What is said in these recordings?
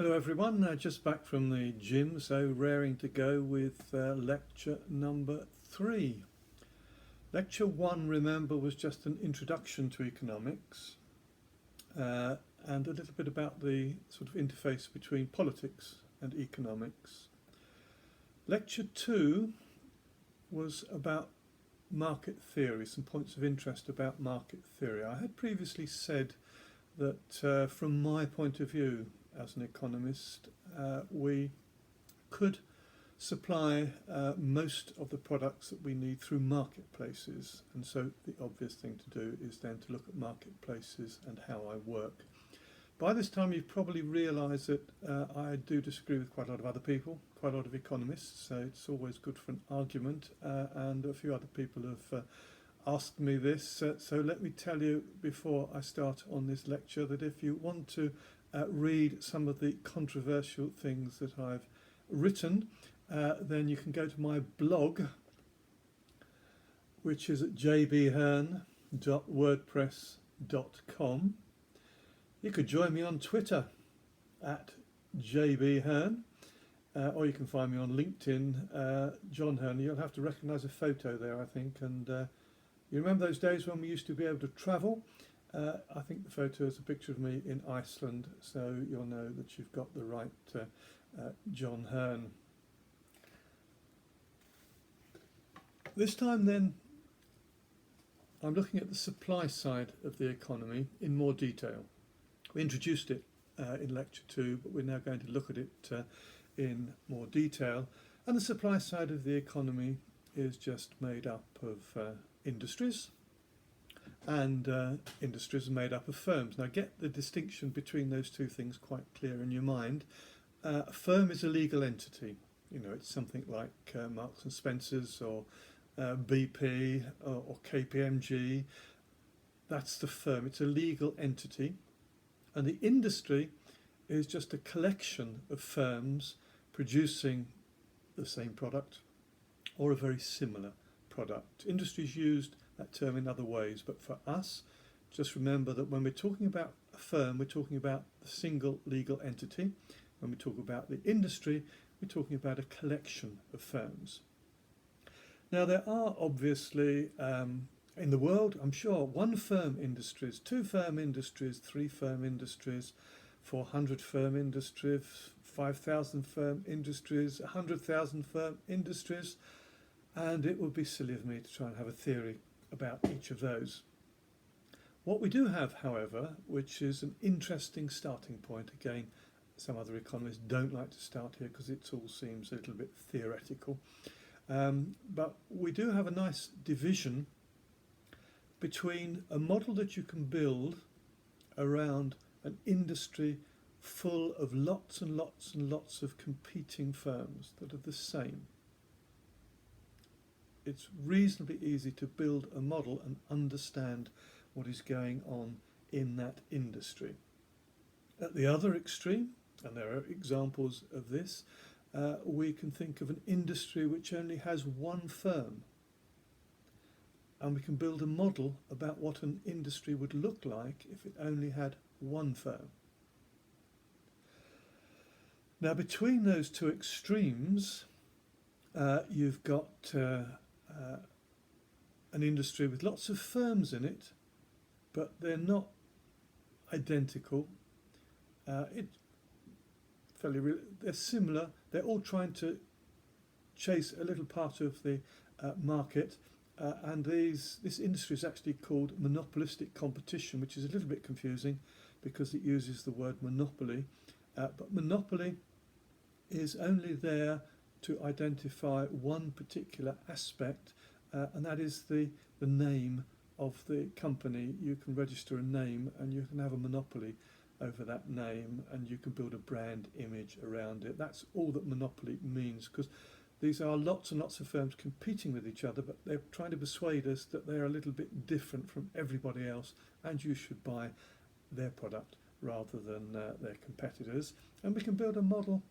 Hello everyone, just back from the gym, so raring to go with lecture number 3. Lecture 1, remember, was just an introduction to economics and a little bit about the sort of interface between politics and economics. Lecture 2 was about market theory, some points of interest about market theory. I had previously said that from my point of view, as an economist, we could supply most of the products that we need through marketplaces, and so the obvious thing to do is then to look at marketplaces and how I work. By this time you've probably realised that I do disagree with quite a lot of other people, quite a lot of economists, so it's always good for an argument, and a few other people have asked me this, so let me tell you before I start on this lecture that if you want to read some of the controversial things that I've written, then you can go to my blog, which is at jbhearn.wordpress.com. You could join me on Twitter at jbhearn, or you can find me on LinkedIn, John Hearn. You'll have to recognise a photo there, I think, and you remember those days when we used to be able to travel? I think the photo is a picture of me in Iceland, so you'll know that you've got the right John Hearn. This time then, I'm looking at the supply side of the economy in more detail. We introduced it in lecture 2, but we're now going to look at it in more detail. And the supply side of the economy is just made up of industries. And industries are made up of firms. Now get the distinction between those two things quite clear in your mind. A firm is a legal entity. You know, it's something like Marks and Spencer's or BP or KPMG. That's the firm. It's a legal entity. And the industry is just a collection of firms producing the same product or a very similar product. Industry is used that term in other ways, but for us, just remember that when we're talking about a firm, we're talking about a single legal entity. When we talk about the industry, we're talking about a collection of firms. Now there are obviously in the world, I'm sure, 1 firm industries, 2 firm industries, 3 firm industries, 400 firm industries, 5,000 firm industries, 100,000 firm industries, and it would be silly of me to try and have a theory about each of those. What we do have, however, which is an interesting starting point, again, some other economists don't like to start here because it all seems a little bit theoretical, but we do have a nice division between a model that you can build around an industry full of lots and lots and lots of competing firms that are the same. It's reasonably easy to build a model and understand what is going on in that industry. At the other extreme, and there are examples of this, we can think of an industry which only has 1 firm. And we can build a model about what an industry would look like if it only had 1 firm. Now between those two extremes, you've got an industry with lots of firms in it, but they're not identical. They're similar. They're all trying to chase a little part of the market, and this industry is actually called monopolistic competition, which is a little bit confusing because it uses the word monopoly, but monopoly is only there to identify one particular aspect, and that is the name of the company. You can register a name and you can have a monopoly over that name, and you can build a brand image around it. That's all that monopoly means, because these are lots and lots of firms competing with each other, but they're trying to persuade us that they're a little bit different from everybody else and you should buy their product rather than their competitors. And we can build a model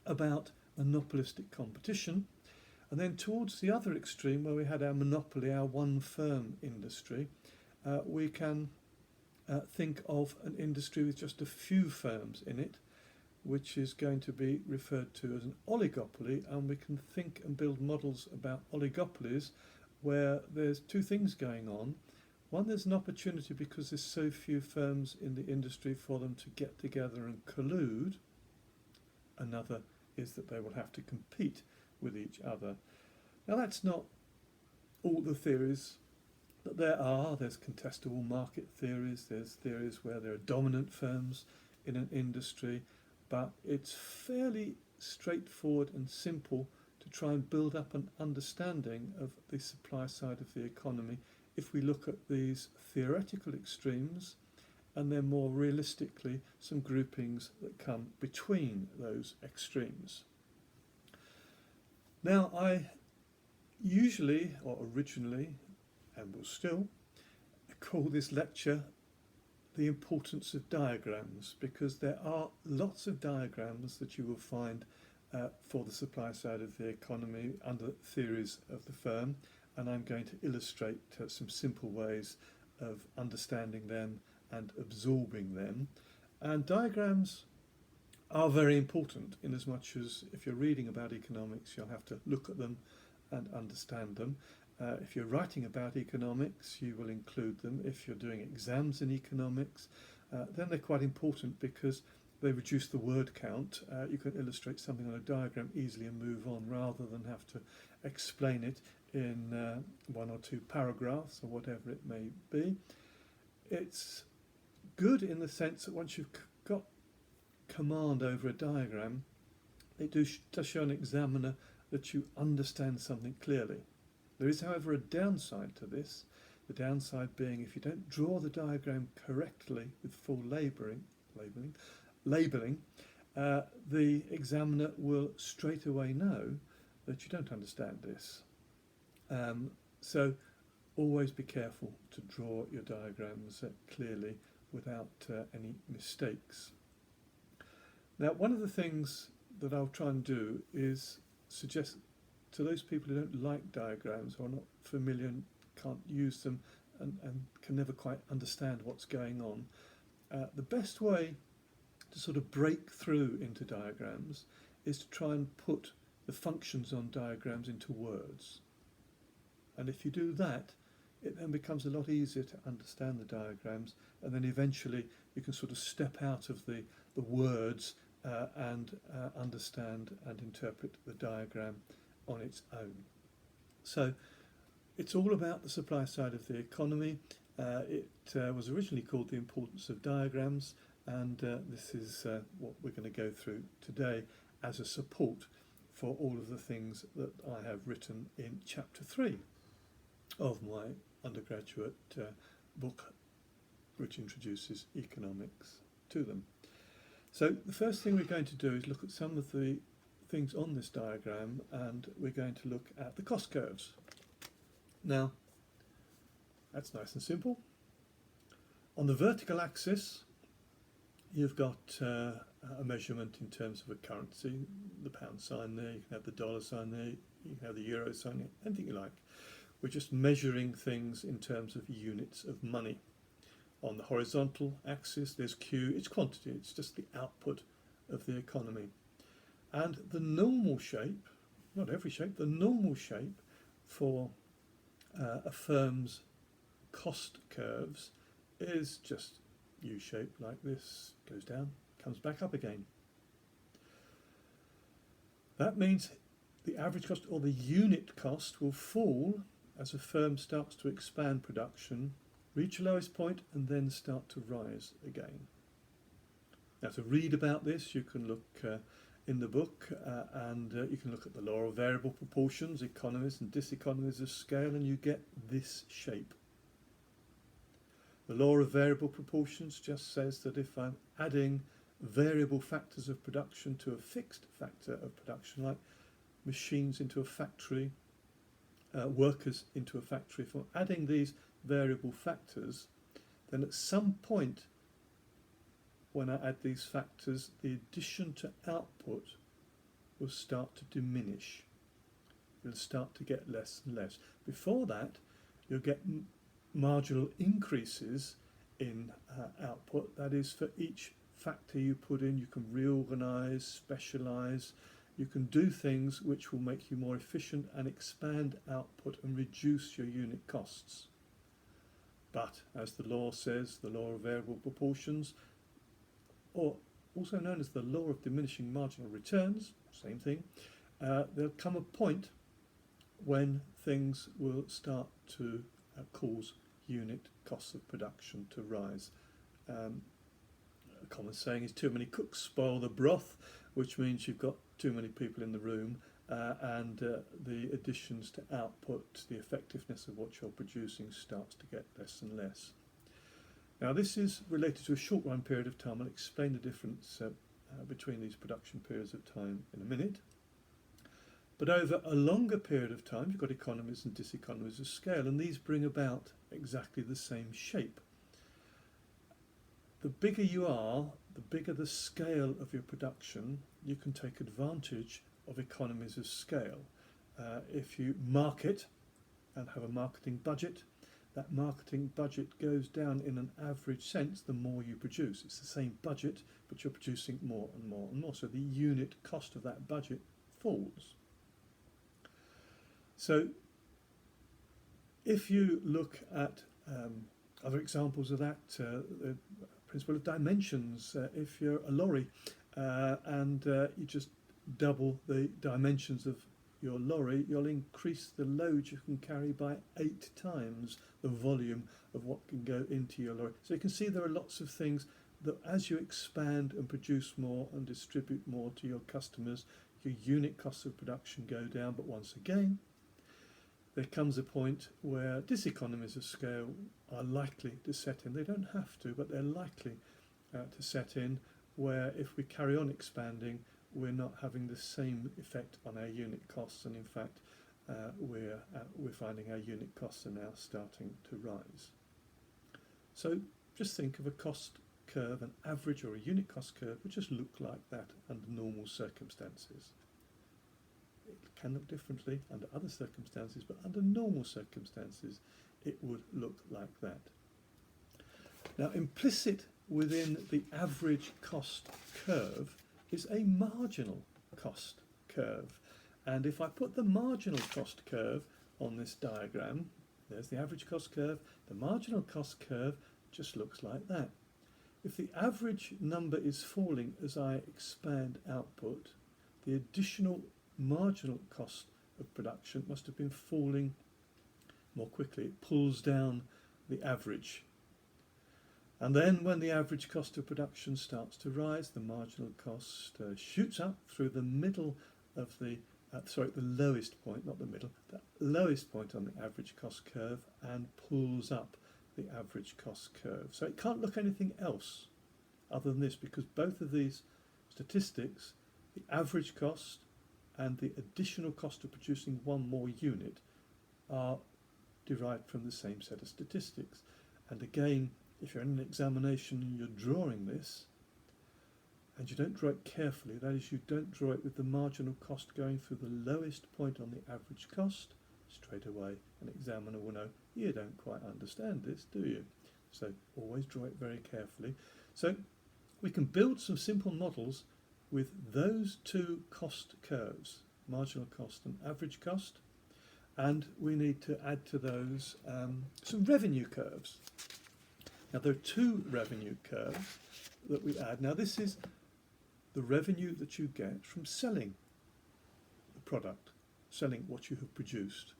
about monopolistic competition. And then towards the other extreme, where we had our monopoly, our 1 firm industry, we can think of an industry with just a few firms in it, which is going to be referred to as an oligopoly, and we can think and build models about oligopolies where there's two things going on. One, there's an opportunity because there's so few firms in the industry for them to get together and collude. Another is that they will have to compete with each other. Now, that's not all the theories that there are. There's contestable market theories, there's theories where there are dominant firms in an industry, but it's fairly straightforward and simple to try and build up an understanding of the supply side of the economy if we look at these theoretical extremes and then more realistically some groupings that come between those extremes. Now, I usually, or originally, and will still, call this lecture the importance of diagrams, because there are lots of diagrams that you will find for the supply side of the economy under theories of the firm, and I'm going to illustrate some simple ways of understanding them and absorbing them. And diagrams are very important in as much as if you're reading about economics, you'll have to look at them and understand them. If you're writing about economics, you will include them. If you're doing exams in economics, then they're quite important because they reduce the word count. You can illustrate something on a diagram easily and move on rather than have to explain it in one or two paragraphs or whatever it may be. It's good in the sense that once you've got command over a diagram, it does show an examiner that you understand something clearly. There is, however, a downside to this, the downside being if you don't draw the diagram correctly with full labeling, the examiner will straight away know that you don't understand this. So always be careful to draw your diagrams clearly without any mistakes. Now, one of the things that I'll try and do is suggest to those people who don't like diagrams or are not familiar and can't use them and can never quite understand what's going on, the best way to sort of break through into diagrams is to try and put the functions on diagrams into words. And if you do that, it then becomes a lot easier to understand the diagrams, and then eventually you can sort of step out of the words and understand and interpret the diagram on its own. So it's all about the supply side of the economy. It was originally called the importance of diagrams, and this is what we're going to go through today as a support for all of the things that I have written in chapter 3 of my undergraduate book, which introduces economics to them. So the first thing we're going to do is look at some of the things on this diagram, and we're going to look at the cost curves. Now, that's nice and simple. On the vertical axis, you've got a measurement in terms of a currency, the pound sign there, you can have the dollar sign there, you can have the euro sign there, anything you like. We're just measuring things in terms of units of money. On the horizontal axis, there's Q, it's quantity, it's just the output of the economy. And the normal shape, not every shape, the normal shape for a firm's cost curves is just U-shaped like this, goes down, comes back up again. That means the average cost or the unit cost will fall as a firm starts to expand production, reach a lowest point and then start to rise again. Now, to read about this, you can look in the book and you can look at the law of variable proportions, economies and diseconomies of scale, and you get this shape. The law of variable proportions just says that if I'm adding variable factors of production to a fixed factor of production, like machines into a factory, workers into a factory, if I'm adding these variable factors, then at some point when I add these factors, the addition to output will start to diminish. It'll start to get less and less. Before that, you'll get marginal increases in output, that is for each factor you put in, you can reorganize, specialize, you can do things which will make you more efficient and expand output and reduce your unit costs. But as the law says, the law of variable proportions, or also known as the law of diminishing marginal returns, same thing, there'll come a point when things will start to cause unit costs of production to rise. A common saying is too many cooks spoil the broth, which means you've got too many people in the room and the additions to output, the effectiveness of what you're producing starts to get less and less. Now this is related to a short run period of time. I'll explain the difference between these production periods of time in a minute. But over a longer period of time, you've got economies and diseconomies of scale, and these bring about exactly the same shape. The bigger you are, the bigger the scale of your production, you can take advantage of economies of scale. If you market and have a marketing budget, that marketing budget goes down in an average sense the more you produce. It's the same budget, but you're producing more and more and more. So the unit cost of that budget falls. So if you look at other examples of that, the principle of dimensions, if you're a lorry and you just double the dimensions of your lorry, you'll increase the load you can carry by 8 times the volume of what can go into your lorry. So you can see there are lots of things that as you expand and produce more and distribute more to your customers, your unit costs of production go down. But once again, there comes a point where diseconomies of scale are likely to set in. They don't have to, but they're likely to set in, where if we carry on expanding, we're not having the same effect on our unit costs, and in fact we're finding our unit costs are now starting to rise. So just think of a cost curve, an average or a unit cost curve would just look like that under normal circumstances. It can look differently under other circumstances, but under normal circumstances it would look like that. Now, implicit within the average cost curve is a marginal cost curve. And if I put the marginal cost curve on this diagram, there's the average cost curve, the marginal cost curve just looks like that. If the average number is falling as I expand output, the additional marginal cost of production must have been falling more quickly. It pulls down the average. And then when the average cost of production starts to rise, the marginal cost shoots up through the middle of the lowest point, not the middle, the lowest point on the average cost curve, and pulls up the average cost curve. So it can't look anything else other than this, because both of these statistics, the average cost and the additional cost of producing one more unit, are derived from the same set of statistics. And again, if you're in an examination and you're drawing this, and you don't draw it carefully, that is, you don't draw it with the marginal cost going through the lowest point on the average cost, straight away an examiner will know, you don't quite understand this, do you? So always draw it very carefully. So we can build some simple models with those two cost curves, marginal cost and average cost, and we need to add to those some revenue curves. Now there are two revenue curves that we add. Now this is the revenue that you get from selling the product, selling what you have produced.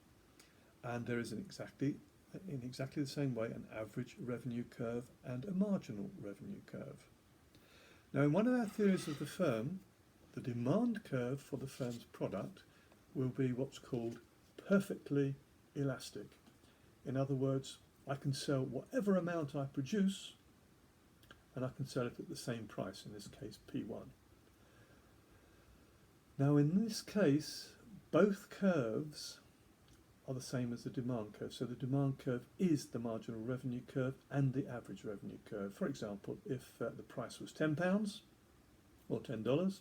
And there is in exactly the same way an average revenue curve and a marginal revenue curve. Now in one of our theories of the firm, the demand curve for the firm's product will be what's called perfectly elastic. In other words, I can sell whatever amount I produce, and I can sell it at the same price, in this case P1. Now in this case, both curves are the same as the demand curve. So the demand curve is the marginal revenue curve and the average revenue curve. For example, if the price was £10 or $10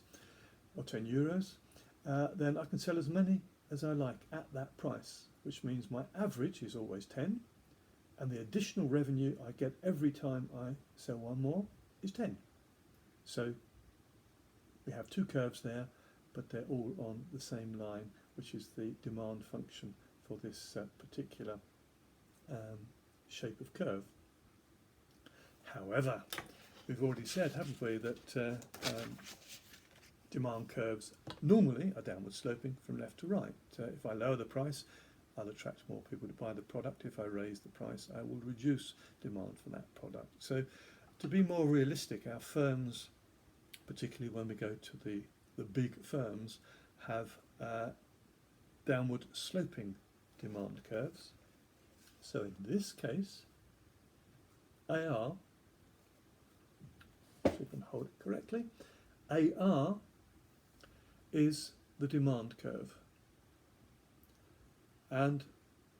or €10, then I can sell as many as I like at that price, which means my average is always 10, and the additional revenue I get every time I sell one more is 10. So we have two curves there, but they're all on the same line, which is the demand function for this particular shape of curve. However, we've already said, haven't we, that demand curves normally are downward sloping from left to right. If I lower the price, I'll attract more people to buy the product. If I raise the price, I will reduce demand for that product. So to be more realistic, our firms, particularly when we go to the big firms, have downward sloping demand curves. So in this case, AR, if we can hold it correctly, AR is the demand curve. And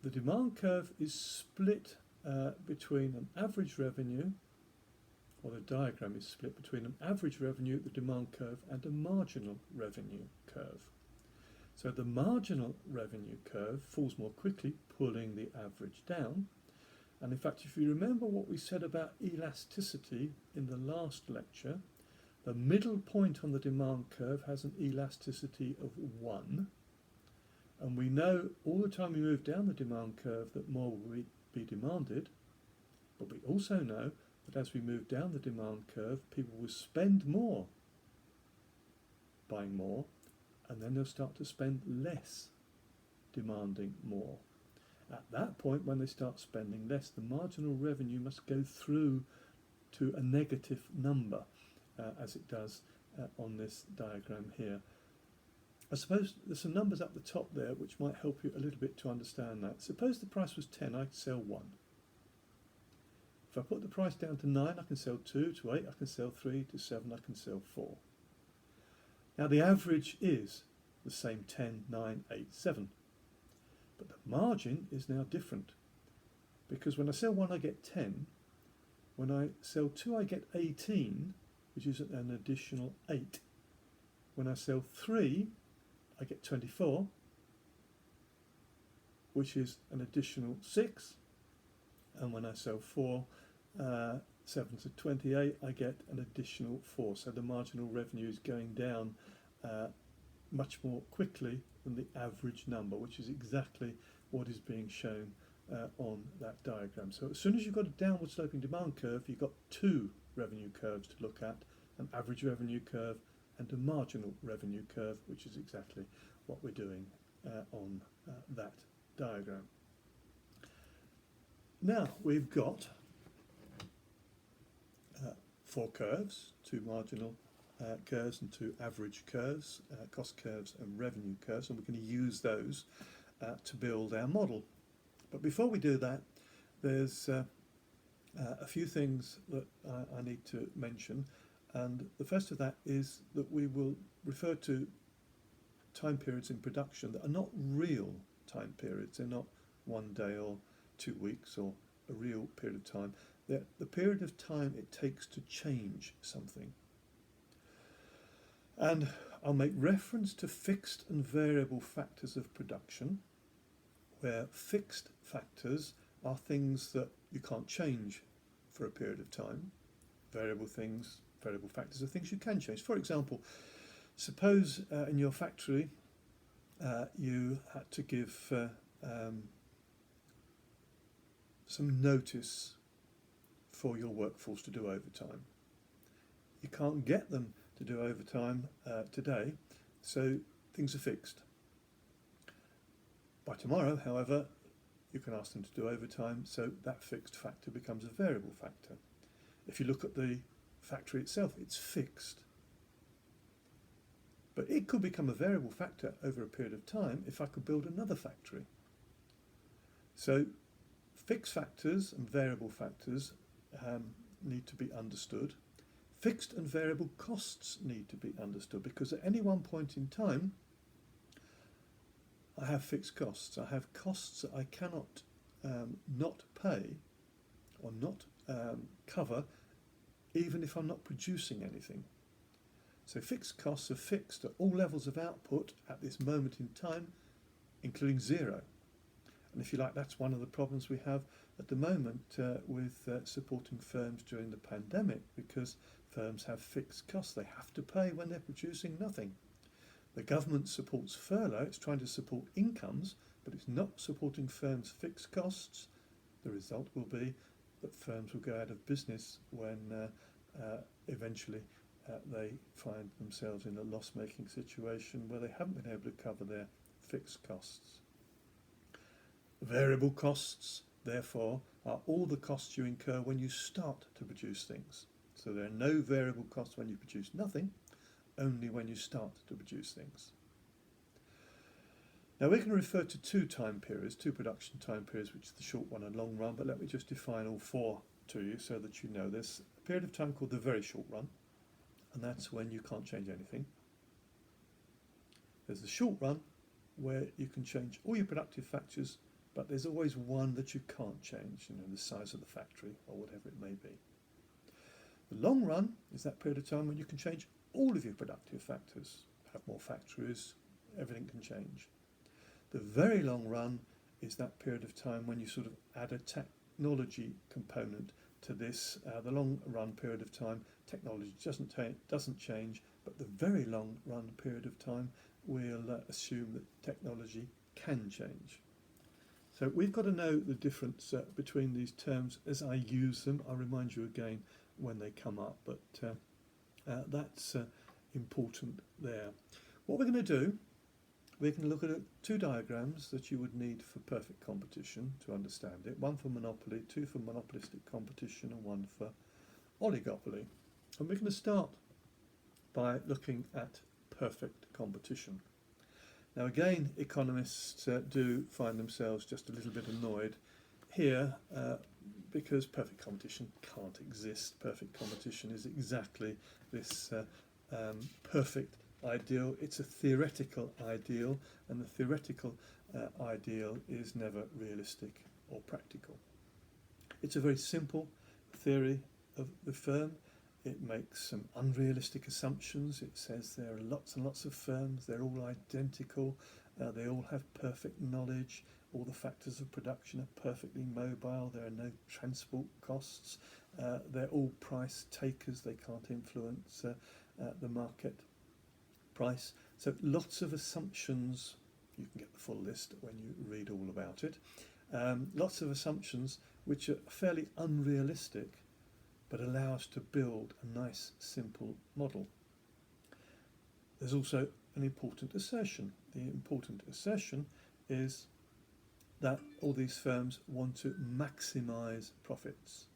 the demand curve is split between an average revenue, or the diagram is split between an average revenue, the demand curve, and a marginal revenue curve. So the marginal revenue curve falls more quickly, pulling the average down. And in fact, if you remember what we said about elasticity in the last lecture, the middle point on the demand curve has an elasticity of 1. And we know all the time we move down the demand curve that more will be demanded. But we also know that as we move down the demand curve, people will spend more, buying more, and then they'll start to spend less, demanding more. At that point, when they start spending less, the marginal revenue must go through to a negative number, as it does on this diagram here. I suppose there's some numbers up the top there which might help you a little bit to understand that. Suppose the price was 10, I could sell 1. If I put the price down to 9, I can sell 2, to 8, I can sell 3, to 7, I can sell 4. Now the average is the same 10, 9, 8, 7. But the margin is now different. Because when I sell 1, I get 10. When I sell 2, I get 18, which is an additional 8. When I sell 3, I get 24, which is an additional 6. And when I sell 4, 7 to 28, I get an additional 4. So the marginal revenue is going down much more quickly than the average number, which is exactly what is being shown on that diagram. So as soon as you've got a downward sloping demand curve, you've got two revenue curves to look at, an average revenue curve and a marginal revenue curve, which is exactly what we're doing on that diagram. Now we've got 4 curves, 2 marginal curves and 2 average curves, cost curves and revenue curves, and we're going to use those to build our model. But before we do that, there's a few things that I need to mention, and the first of that is that we will refer to time periods in production that are not real time periods. They're not 1 day or 2 weeks or a real period of time. They're the period of time it takes to change something. And I'll make reference to fixed and variable factors of production, where fixed factors are things that you can't change for a period of time. Variable factors are things you can change. For example, suppose in your factory you had to give some notice for your workforce to do overtime. You can't get them to do overtime today, so things are fixed. By tomorrow, however, you can ask them to do overtime, so that fixed factor becomes a variable factor. If you look at the factory itself, it's fixed. But it could become a variable factor over a period of time if I could build another factory. So fixed factors and variable factors need to be understood. Fixed and variable costs need to be understood, because at any one point in time I have fixed costs. I have costs that I cannot not pay or not cover, even if I'm not producing anything. So fixed costs are fixed at all levels of output at this moment in time, including 0. And if you like, that's one of the problems we have at the moment with supporting firms during the pandemic, because Firms have fixed costs they have to pay when they're producing nothing. The government supports furlough, it's trying to support incomes, but it's not supporting firms' fixed costs. The result will be that firms will go out of business when eventually they find themselves in a loss-making situation where they haven't been able to cover their fixed costs. Variable costs, therefore, are all the costs you incur when you start to produce things. So there are no variable costs when you produce nothing, only when you start to produce things. Now we can refer to two time periods, two production time periods, which is the short one and long run, but let me just define all four to you so that you know. There's a period of time called the very short run, and that's when you can't change anything. There's the short run, where you can change all your productive factors, but there's always one that you can't change, the size of the factory or whatever it may be. The long run is that period of time when you can change all of your productive factors, have more factories, everything can change. The very long run is that period of time when you sort of add a technology component to this. The long run period of time, technology doesn't change, but the very long run period of time, we'll assume that technology can change. So we've got to know the difference between these terms as I use them. I'll remind you again when they come up, but that's important there. What we're going to do, we're going to look at two diagrams that you would need for perfect competition to understand it. One for monopoly, two for monopolistic competition, and one for oligopoly. And we're going to start by looking at perfect competition. Now again, economists do find themselves just a little bit annoyed here because perfect competition can't exist. Perfect competition is exactly this perfect ideal. It's a theoretical ideal, and the theoretical ideal is never realistic or practical. It's a very simple theory of the firm. It makes some unrealistic assumptions. It says there are lots and lots of firms, they're all identical, they all have perfect knowledge, all the factors of production are perfectly mobile, there are no transport costs, they're all price takers, they can't influence the market price. So lots of assumptions, you can get the full list when you read all about it, lots of assumptions which are fairly unrealistic but allow us to build a nice simple model. There's also an important assertion. The important assertion is that all these firms want to maximise profits.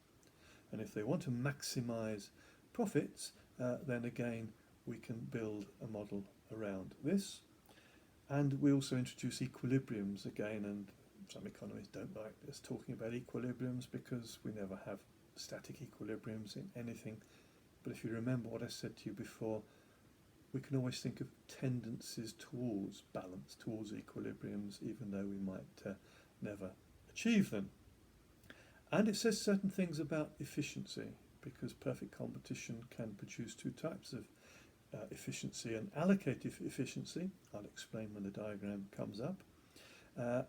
And if they want to maximise profits, then again we can build a model around this. And we also introduce equilibriums again, and some economists don't like us talking about equilibriums because we never have static equilibriums in anything. But if you remember what I said to you before, we can always think of tendencies towards balance, towards equilibriums, even though we might never achieve them. And it says certain things about efficiency, because perfect competition can produce two types of efficiency: an allocative efficiency, I'll explain when the diagram comes up,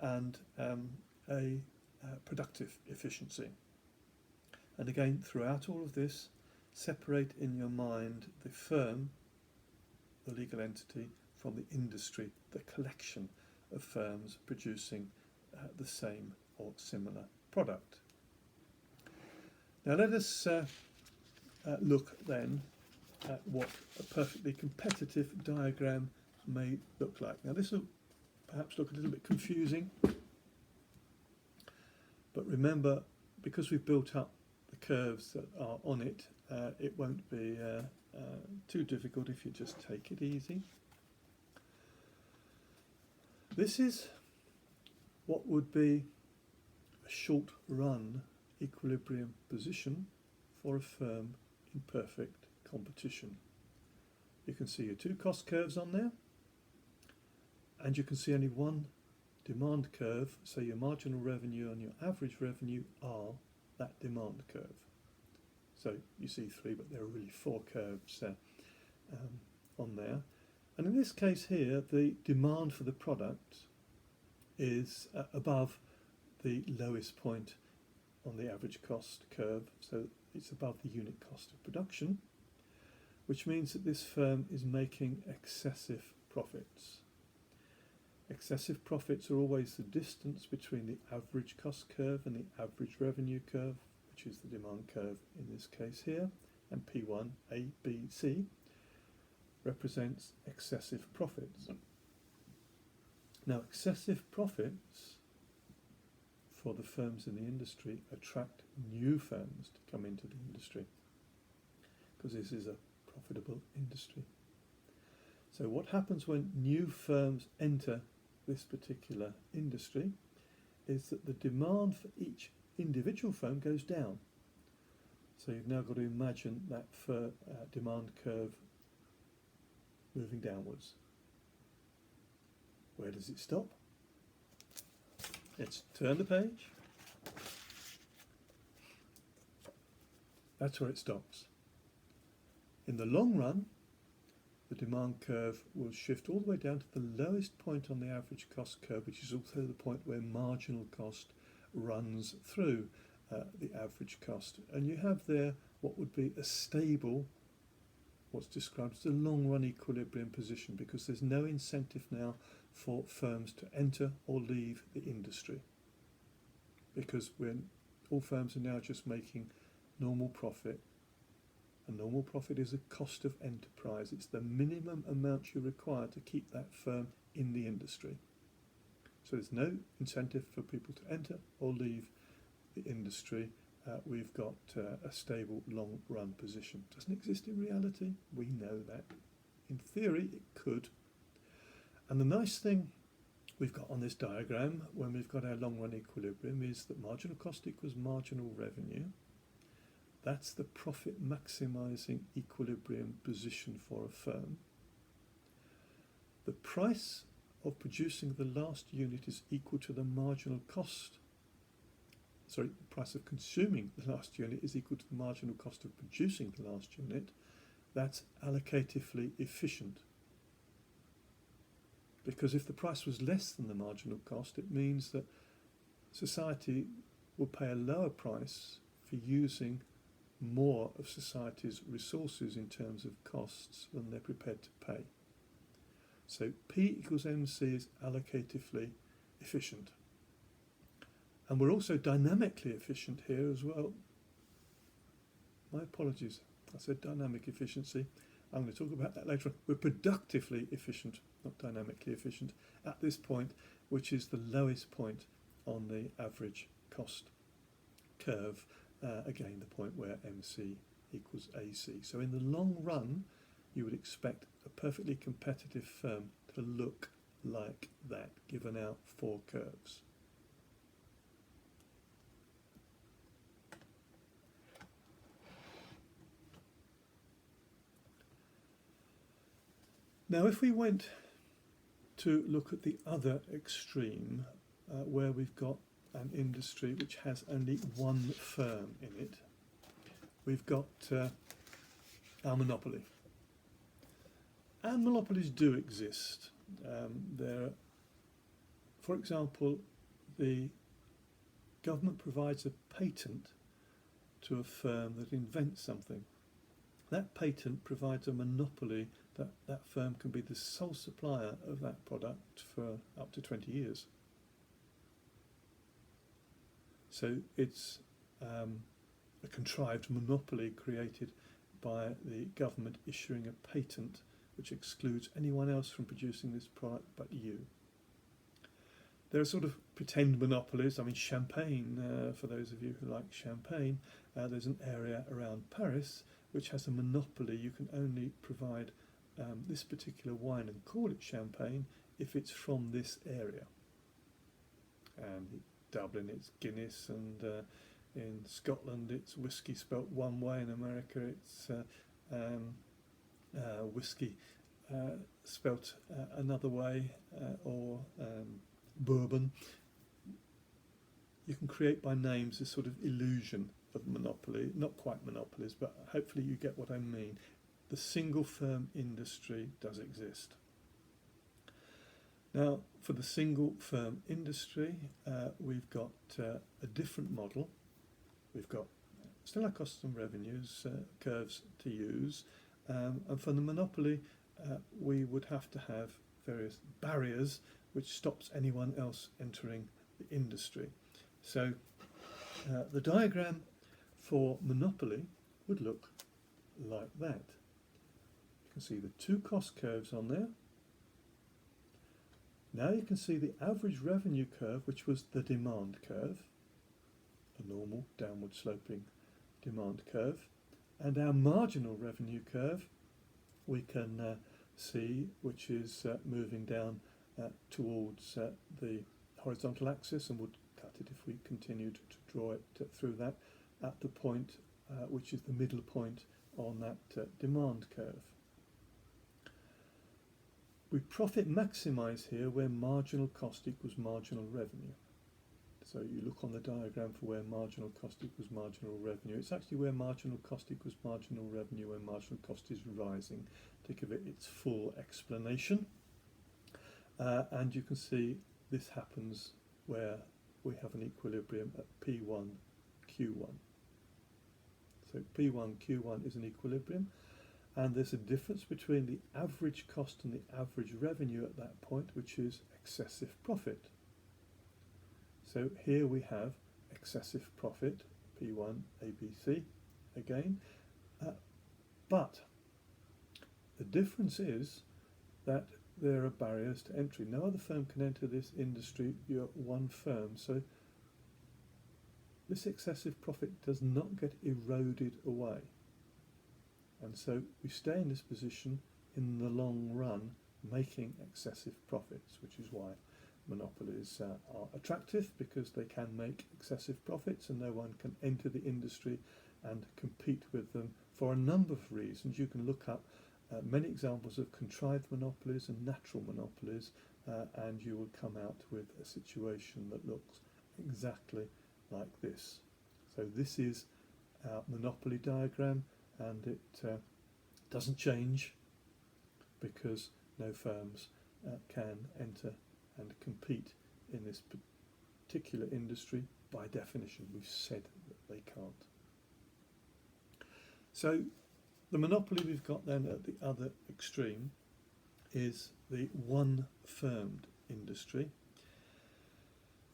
and a productive efficiency. And again, throughout all of this, separate in your mind the firm, the legal entity, from the industry, the collection of firms producing the same or similar product. Now let us look then at what a perfectly competitive diagram may look like. Now this will perhaps look a little bit confusing, but remember, because we've built up the curves that are on it, it won't be too difficult if you just take it easy. This is what would be a short run equilibrium position for a firm in perfect competition. You can see your two cost curves on there, and you can see only one demand curve, so your marginal revenue and your average revenue are that demand curve. So you see three, but there are really four curves on there. And in this case here, the demand for the product is above the lowest point on the average cost curve, so it's above the unit cost of production. which means that this firm is making excessive profits. Excessive profits are always the distance between the average cost curve and the average revenue curve, which is the demand curve in this case here, and P1, A, B, C represents excessive profits. Now, excessive profits for the firms in the industry attract new firms to come into the industry, because this is a profitable industry. So what happens when new firms enter this particular industry is that the demand for each individual firm goes down. So you've now got to imagine that for demand curve moving downwards. Where does it stop? Let's turn the page. That's where it stops. In the long run, the demand curve will shift all the way down to the lowest point on the average cost curve, which is also the point where marginal cost runs through the average cost. And you have there what would be a stable, what's described as a long-run equilibrium position, because there's no incentive now for firms to enter or leave the industry, because all firms are now just making normal profit. And normal profit is a cost of enterprise. It's the minimum amount you require to keep that firm in the industry. So there's no incentive for people to enter or leave the industry. We've got a stable long-run position. Doesn't exist in reality. We know that. In theory, it could. And the nice thing we've got on this diagram when we've got our long-run equilibrium is that marginal cost equals marginal revenue. That's the profit maximising equilibrium position for a firm. The price of producing the last unit is equal to the marginal cost. Sorry, the price of consuming the last unit is equal to the marginal cost of producing the last unit. That's allocatively efficient. Because if the price was less than the marginal cost, it means that society will pay a lower price for using more of society's resources in terms of costs than they're prepared to pay. So P equals MC is allocatively efficient. And we're also dynamically efficient here as well. My apologies, I said dynamic efficiency. I'm going to talk about that later on. We're productively efficient, not dynamically efficient, at this point, which is the lowest point on the average cost curve. Again, the point where MC equals AC. So in the long run, you would expect a perfectly competitive firm to look like that, given our four curves. Now, if we went to look at the other extreme, where we've got an industry which has only one firm in it, we've got our monopoly. And monopolies do exist. For example, the government provides a patent to a firm that invents something. That patent provides a monopoly that that firm can be the sole supplier of that product for up to 20 years. So it's a contrived monopoly created by the government issuing a patent which excludes anyone else from producing this product but you. There are sort of pretend monopolies. I mean, champagne, for those of you who like champagne, there's an area around Paris which has a monopoly. You can only provide this particular wine and call it champagne if it's from this area. And Dublin, it's Guinness, and in Scotland, it's whiskey spelt one way. In America, it's whiskey spelt another way, or bourbon. You can create by names this sort of illusion of monopoly, not quite monopolies, but hopefully you get what I mean. The single firm industry does exist. Now, for the single firm industry, we've got a different model. We've got still our costs and revenues curves to use, And for the monopoly, we would have to have various barriers which stops anyone else entering the industry. So the diagram for monopoly would look like that. You can see the two cost curves on there. Now you can see the average revenue curve, which was the demand curve, a normal downward sloping demand curve, and our marginal revenue curve we can see, which is moving down towards the horizontal axis, and would cut it if we continued to draw it through that at the point which is the middle point on that demand curve. We profit maximise here where marginal cost equals marginal revenue. So you look on the diagram for where marginal cost equals marginal revenue. It's actually where marginal cost equals marginal revenue when marginal cost is rising, to give it its full explanation. And you can see this happens where we have an equilibrium at P1, Q1. So P1, Q1 is an equilibrium. And there's a difference between the average cost and the average revenue at that point, which is excessive profit. So here we have excessive profit, P1, ABC, again. But the difference is that there are barriers to entry. No other firm can enter this industry. You're one firm. So this excessive profit does not get eroded away. And so we stay in this position in the long run, making excessive profits, which is why monopolies are attractive, because they can make excessive profits and no one can enter the industry and compete with them for a number of reasons. You can look up many examples of contrived monopolies and natural monopolies, and you will come out with a situation that looks exactly like this. So this is our monopoly diagram, and it doesn't change because no firms can enter and compete in this particular industry. By definition, we've said that they can't. So the monopoly we've got then at the other extreme is the one-firmed industry.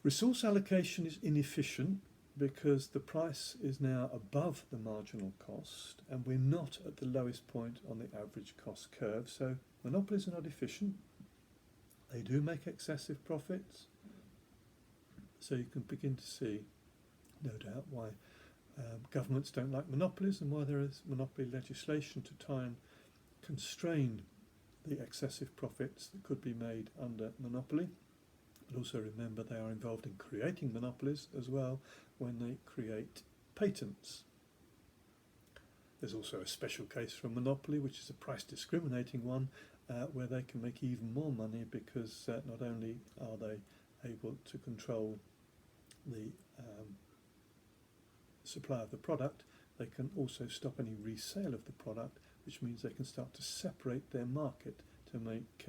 Resource allocation is inefficient because the price is now above the marginal cost and we're not at the lowest point on the average cost curve. So monopolies are not efficient. They do make excessive profits. So you can begin to see, no doubt, why governments don't like monopolies and why there is monopoly legislation to try and constrain the excessive profits that could be made under monopoly. But also remember they are involved in creating monopolies as well when they create patents. There's also a special case for a monopoly, which is a price discriminating one, where they can make even more money because not only are they able to control the supply of the product, they can also stop any resale of the product, which means they can start to separate their market to make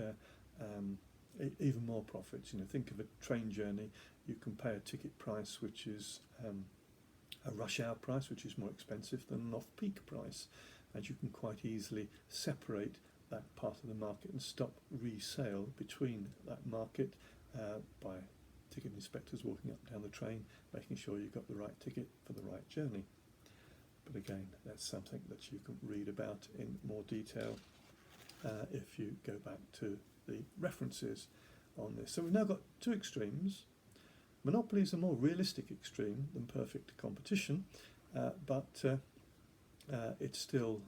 even more profits. You know, think of a train journey. You can pay a ticket price which is a rush hour price, which is more expensive than an off-peak price, and you can quite easily separate that part of the market and stop resale between that market by ticket inspectors walking up and down the train, making sure you've got the right ticket for the right journey. But again, that's something that you can read about in more detail if you go back to the references on this. So we've now got two extremes. Monopoly is a more realistic extreme than perfect competition, but it's still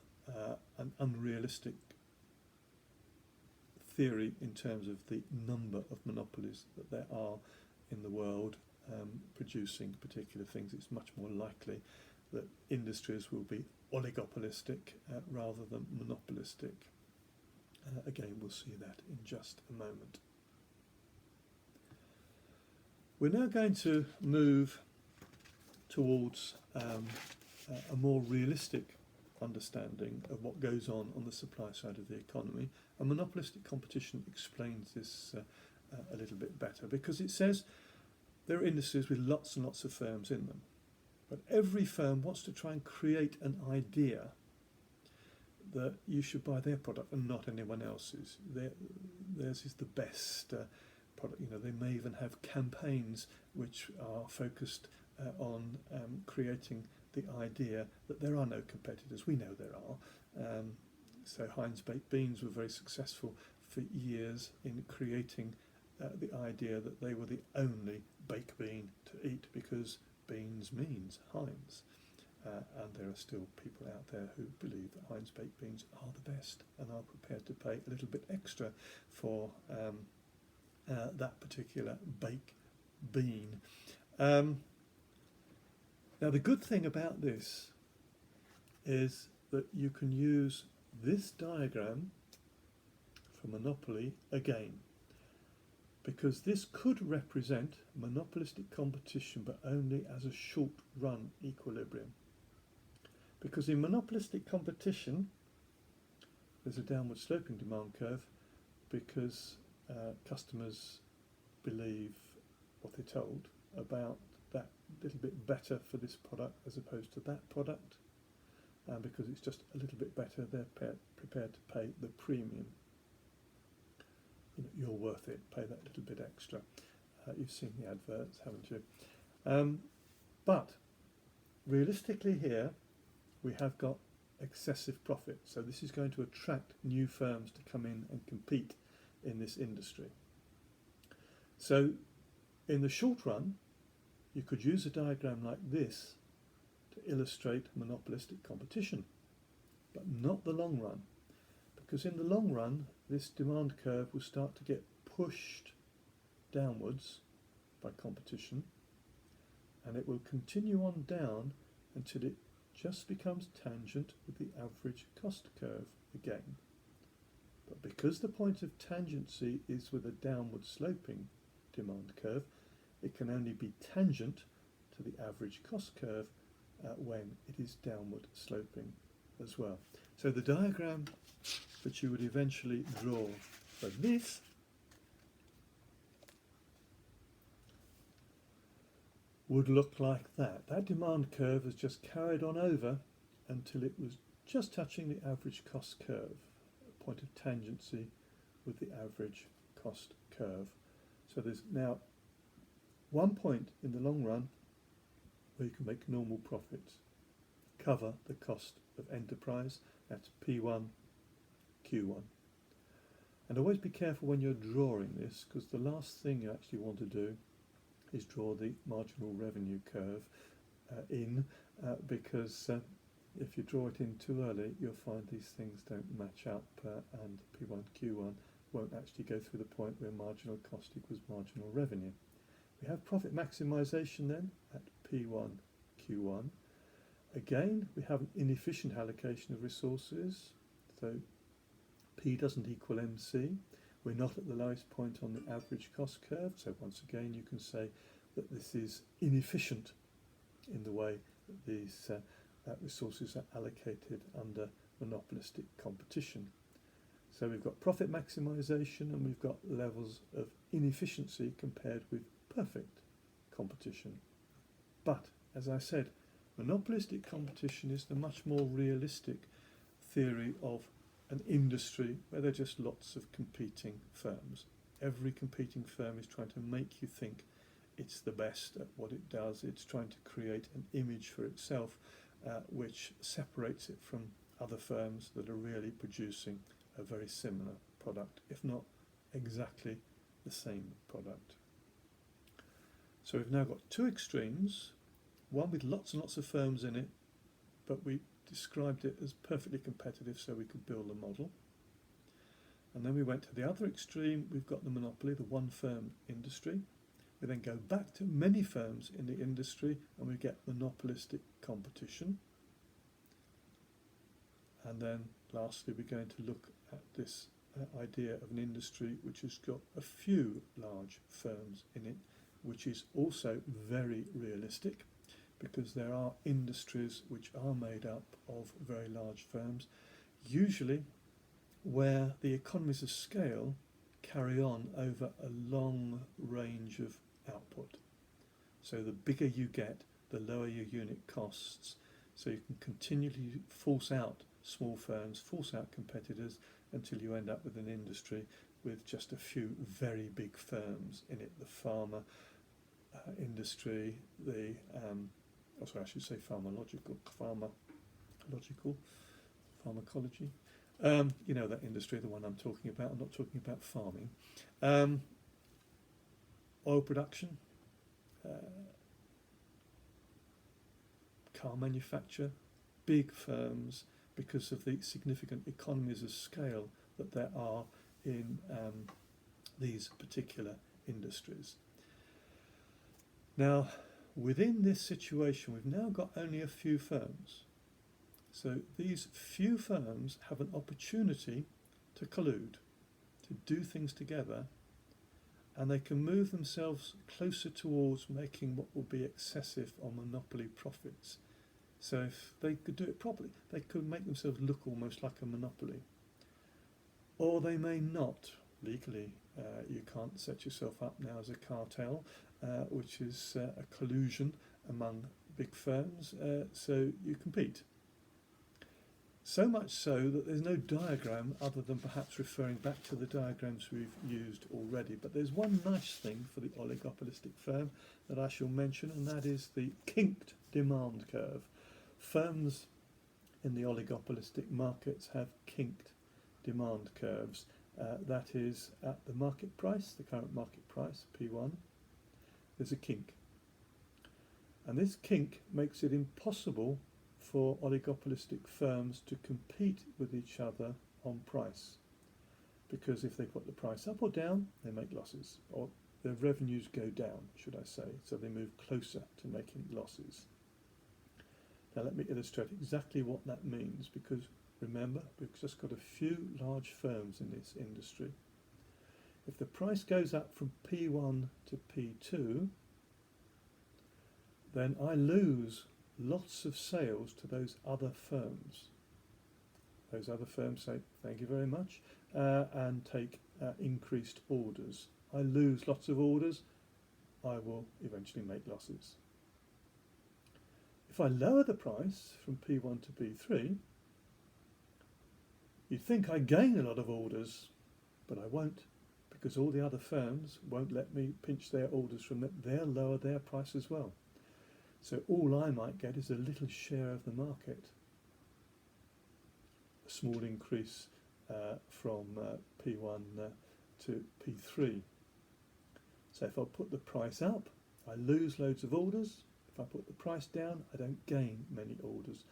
an unrealistic theory in terms of the number of monopolies that there are in the world producing particular things. It's much more likely that industries will be oligopolistic rather than monopolistic. Again, we'll see that in just a moment. We're now going to move towards a more realistic understanding of what goes on the supply side of the economy. And monopolistic competition explains this a little bit better, because it says there are industries with lots and lots of firms in them, but every firm wants to try and create an idea that you should buy their product and not anyone else's. Theirs is the best product. You know, they may even have campaigns which are focused on creating the idea that there are no competitors. We know there are. So Heinz baked beans were very successful for years in creating the idea that they were the only baked bean to eat, because beans means Heinz. And there are still people out there who believe that Heinz baked beans are the best and are prepared to pay a little bit extra for that particular baked bean. Now the good thing about this is that you can use this diagram for Monopoly again, because this could represent monopolistic competition, but only as a short-run equilibrium. Because in monopolistic competition, there's a downward sloping demand curve, because customers believe what they're told about that little bit better for this product as opposed to that product, and because it's just a little bit better, they're prepared to pay the premium. You know, you're worth it, pay that little bit extra. You've seen the adverts, haven't you? But realistically here, we have got excessive profit. So this is going to attract new firms to come in and compete in this industry. So in the short run, you could use a diagram like this to illustrate monopolistic competition, but not the long run. Because in the long run, this demand curve will start to get pushed downwards by competition, and it will continue on down until it just becomes tangent with the average cost curve again. But because the point of tangency is with a downward sloping demand curve, it can only be tangent to the average cost curve when it is downward sloping as well. So the diagram that you would eventually draw for this would look like that. That demand curve has just carried on over until it was just touching the average cost curve, a point of tangency with the average cost curve. So there's now one point in the long run where you can make normal profits, cover the cost of enterprise. That's P1, Q1. And always be careful when you're drawing this, because the last thing you actually want to do is draw the marginal revenue curve because if you draw it in too early, you'll find these things don't match up, and P1, Q1 won't actually go through the point where marginal cost equals marginal revenue. We have profit maximization then at P1, Q1. Again, we have an inefficient allocation of resources, so P doesn't equal MC. We're not at the lowest point on the average cost curve, so once again you can say that this is inefficient in the way that these resources are allocated under monopolistic competition. So we've got profit maximization and we've got levels of inefficiency compared with perfect competition. But, as I said, monopolistic competition is the much more realistic theory of an industry where there are just lots of competing firms. Every competing firm is trying to make you think it's the best at what it does. It's trying to create an image for itself which separates it from other firms that are really producing a very similar product, if not exactly the same product. So we've now got two extremes, one with lots and lots of firms in it, but we described it as perfectly competitive so we could build a model. And then we went to the other extreme. We've got the monopoly, the one firm industry. We then go back to many firms in the industry and we get monopolistic competition. And then lastly we're going to look at this idea of an industry which has got a few large firms in it, which is also very realistic, because there are industries which are made up of very large firms, usually where the economies of scale carry on over a long range of output. So the bigger you get, the lower your unit costs, so you can continually force out small firms force out competitors until you end up with an industry with just a few very big firms in it. The pharma industry, I should say pharmacology. You know that industry, the one I'm talking about. I'm not talking about farming. Oil production, car manufacture, big firms, because of the significant economies of scale that there are in these particular industries. Now, within this situation, we've now got only a few firms. So these few firms have an opportunity to collude, to do things together, and they can move themselves closer towards making what will be excessive or monopoly profits. So if they could do it properly, they could make themselves look almost like a monopoly. Or they may not. Legally, you can't set yourself up now as a cartel, which is a collusion among big firms, so you compete. So much so that there's no diagram other than perhaps referring back to the diagrams we've used already. But there's one nice thing for the oligopolistic firm that I shall mention, and that is the kinked demand curve. Firms in the oligopolistic markets have kinked demand curves. That is, at the market price, the current market price, P1, there's a kink. And this kink makes it impossible for oligopolistic firms to compete with each other on price. Because if they put the price up or down, they make losses, or their revenues go down, should I say, so they move closer to making losses. Now let me illustrate exactly what that means, because remember, we've just got a few large firms in this industry. If the price goes up from P1 to P2, then I lose lots of sales to those other firms. Those other firms say, thank you very much, and take increased orders. I lose lots of orders, I will eventually make losses. If I lower the price from P1 to P3, you'd think I gain a lot of orders, but I won't, because all the other firms won't let me pinch their orders from them. They'll lower their price as well. So all I might get is a little share of the market, a small increase from P1 to P3. So if I put the price up, I lose loads of orders. If I put the price down, I don't gain many orders.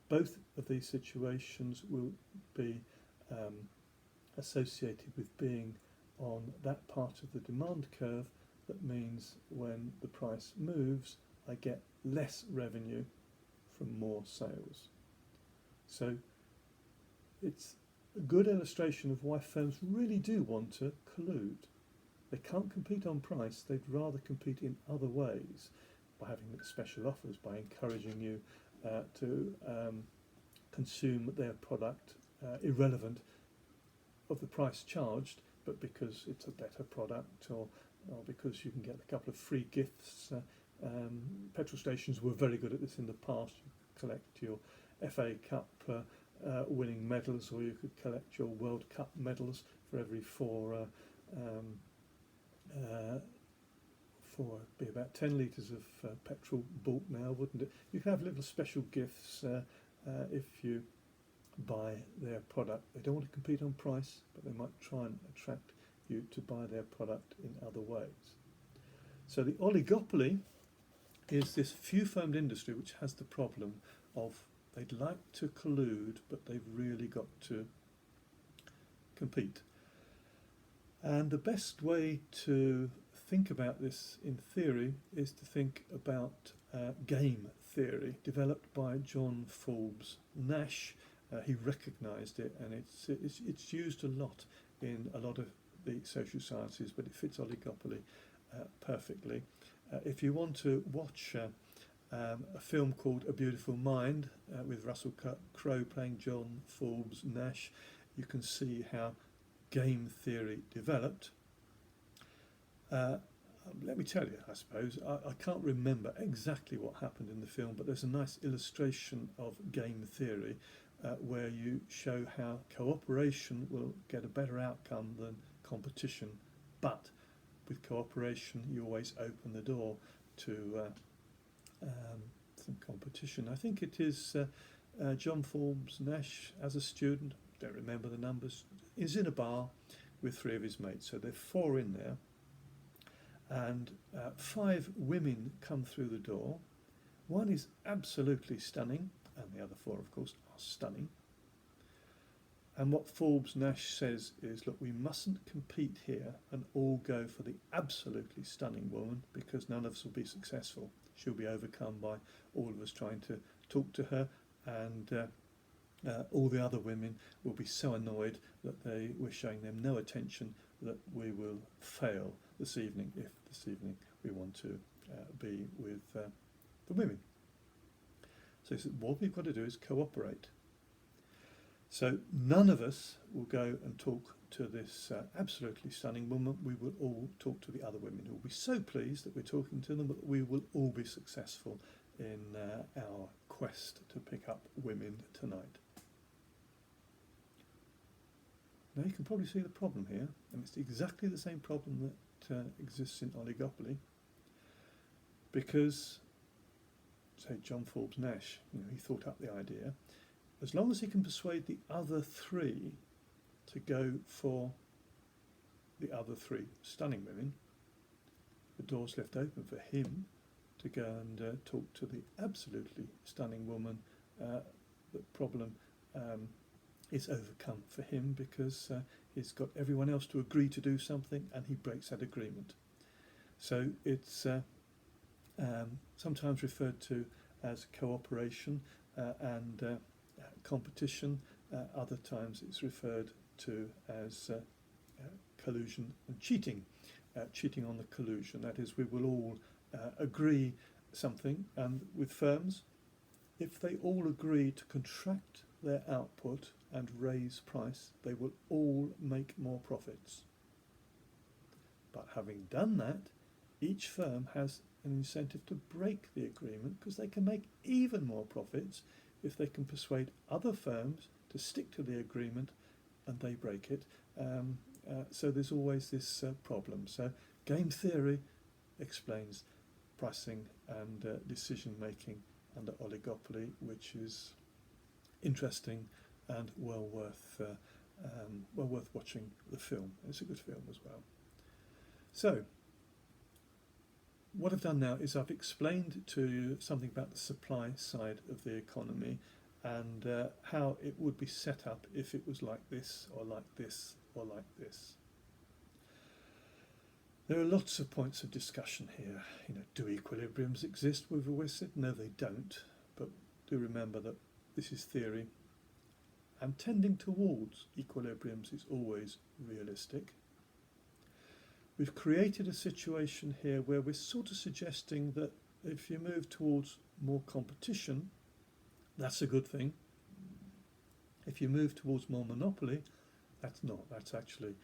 Both of these situations will be associated with being on that part of the demand curve. That means when the price moves, I get less revenue from more sales. So it's a good illustration of why firms really do want to collude. They can't compete on price, they'd rather compete in other ways, by having special offers, by encouraging you to consume their product irrelevant of the price charged, but because it's a better product, or because you can get a couple of free gifts. Petrol stations were very good at this in the past. You could collect your FA Cup winning medals, or you could collect your World Cup medals for every be about 10 litres of petrol bought now, wouldn't it? You can have little special gifts if you buy their product. They don't want to compete on price, but they might try and attract you to buy their product in other ways. So the oligopoly is this few-firmed industry which has the problem of they'd like to collude, but they've really got to compete. And the best way to think about this in theory is to think about game theory, developed by John Forbes Nash. He recognised it, and it's used a lot in a lot of the social sciences, but it fits oligopoly perfectly. If you want to watch a film called A Beautiful Mind with Russell Crowe playing John Forbes Nash, you can see how game theory developed. Let me tell you, I suppose, I can't remember exactly what happened in the film, but there's a nice illustration of game theory where you show how cooperation will get a better outcome than competition, but with cooperation you always open the door to some competition. I think it is John Forbes Nash, as a student, don't remember the numbers, is in a bar with 3 of his mates, so there are 4 in there, and 5 women come through the door. One is absolutely stunning, and the other 4, of course, are stunning. And what Forbes Nash says is, look, we mustn't compete here and all go for the absolutely stunning woman, because none of us will be successful. She'll be overcome by all of us trying to talk to her, and all the other women will be so annoyed that we're showing them no attention, that we will fail this evening if this evening we want to be with the women. So he said, what we've got to do is cooperate. So none of us will go and talk to this absolutely stunning woman. We will all talk to the other women, who will be so pleased that we're talking to them, but we will all be successful in our quest to pick up women tonight. Now you can probably see the problem here, and it's exactly the same problem that exists in Oligopoly, because, say, John Forbes Nash, he thought up the idea. As long as he can persuade the other 3 to go for the other 3 stunning women, the door's left open for him to go and talk to the absolutely stunning woman. The problem is overcome for him, because he's got everyone else to agree to do something, and he breaks that agreement. So it's sometimes referred to as cooperation and competition. Other times it's referred to as collusion and cheating, cheating on the collusion. That is, we will all agree something, and with firms, if they all agree to contract their output and raise price, they will all make more profits. But having done that, each firm has an incentive to break the agreement, because they can make even more profits if they can persuade other firms to stick to the agreement and they break it. So there's always this problem. So game theory explains pricing and decision making under oligopoly, which is interesting and well worth watching the film. It's a good film as well. So what I've done now is I've explained to you something about the supply side of the economy, and how it would be set up if it was like this, or like this, or like this. There are lots of points of discussion here. Do equilibriums exist? We've always said no, they don't. But do remember that this is theory, and tending towards equilibriums is always realistic. We've created a situation here where we're sort of suggesting that if you move towards more competition, that's a good thing. If you move towards more monopoly, that's not. That's actually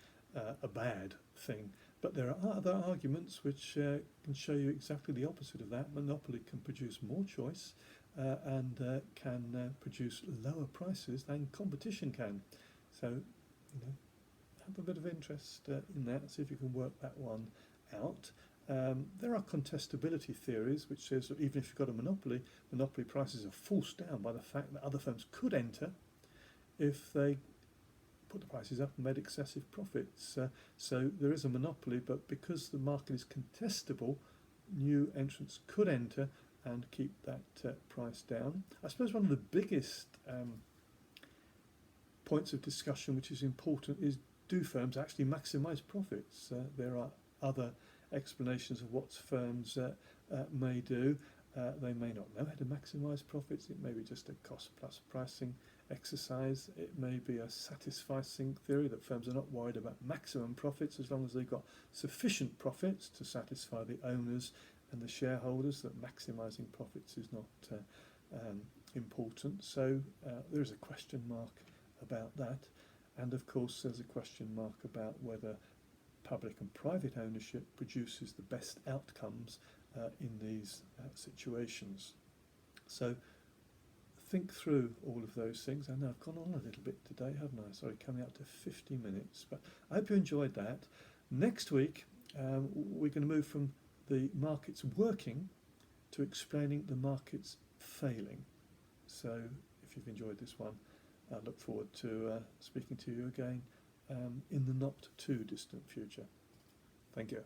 a bad thing. But there are other arguments which can show you exactly the opposite of that. Monopoly can produce more choice and can produce lower prices than competition can. So, have a bit of interest in that, see if you can work that one out. There are contestability theories which says that even if you've got a monopoly, monopoly prices are forced down by the fact that other firms could enter if they put the prices up and made excessive profits. So there is a monopoly, but because the market is contestable, new entrants could enter and keep that price down. I suppose one of the biggest points of discussion which is important is, do firms actually maximise profits? There are other explanations of what firms may do. They may not know how to maximise profits. It may be just a cost plus pricing exercise. It may be a satisficing theory that firms are not worried about maximum profits as long as they've got sufficient profits to satisfy the owners and the shareholders, that maximising profits is not important. So there is a question mark about that. And of course there's a question mark about whether public and private ownership produces the best outcomes in these situations. So think through all of those things. I know I've gone on a little bit today, haven't I? Sorry, coming up to 50 minutes. But I hope you enjoyed that. Next week, we're going to move from the markets working to explaining the markets failing. So if you've enjoyed this one, I look forward to speaking to you again in the not too distant future. Thank you.